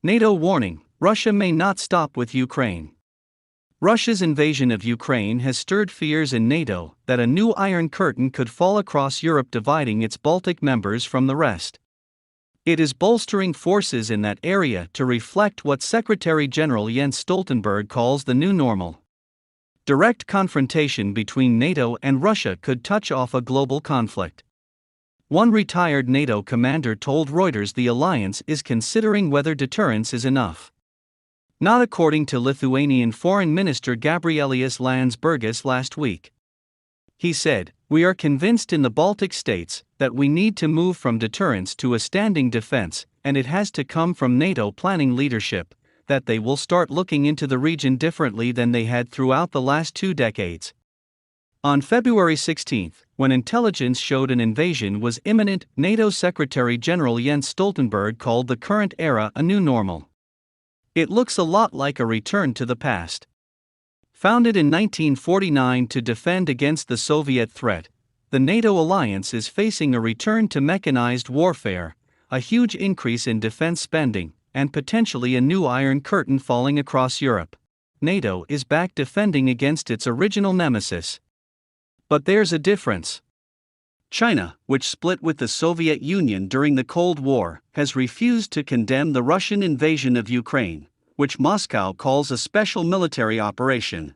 NATO warning: Russia may not stop with Ukraine. Russia's invasion of Ukraine has stirred fears in NATO that a new Iron Curtain could fall across Europe, dividing its Baltic members from the rest. It is bolstering forces in that area to reflect what Secretary-General Jens Stoltenberg calls the new normal. Direct confrontation between NATO and Russia could touch off a global conflict. One retired NATO commander told Reuters the alliance is considering whether deterrence is enough. Not according to Lithuanian Foreign Minister Gabrielius Landsbergis last week. He said, "We are convinced in the Baltic states that we need to move from deterrence to a standing defense, and it has to come from NATO planning leadership, that they will start looking into the region differently than they had throughout the last 2 decades." On February 16, when intelligence showed an invasion was imminent, NATO Secretary-General Jens Stoltenberg called the current era a new normal. It looks a lot like a return to the past. Founded in 1949 to defend against the Soviet threat, the NATO alliance is facing a return to mechanized warfare, a huge increase in defense spending, and potentially a new Iron Curtain falling across Europe. NATO is back defending against its original nemesis. But there's a difference. China, which split with the Soviet Union during the Cold War, has refused to condemn the Russian invasion of Ukraine, which Moscow calls a special military operation.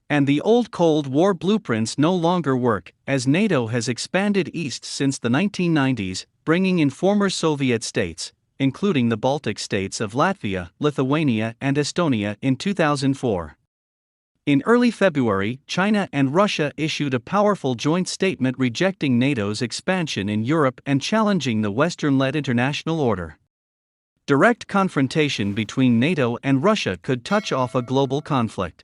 And the old Cold War blueprints no longer work, as NATO has expanded east since the 1990s, bringing in former Soviet states, including the Baltic states of Latvia, Lithuania, and Estonia in 2004. In early February, China and Russia issued a powerful joint statement rejecting NATO's expansion in Europe and challenging the Western-led international order. Direct confrontation between NATO and Russia could touch off a global conflict.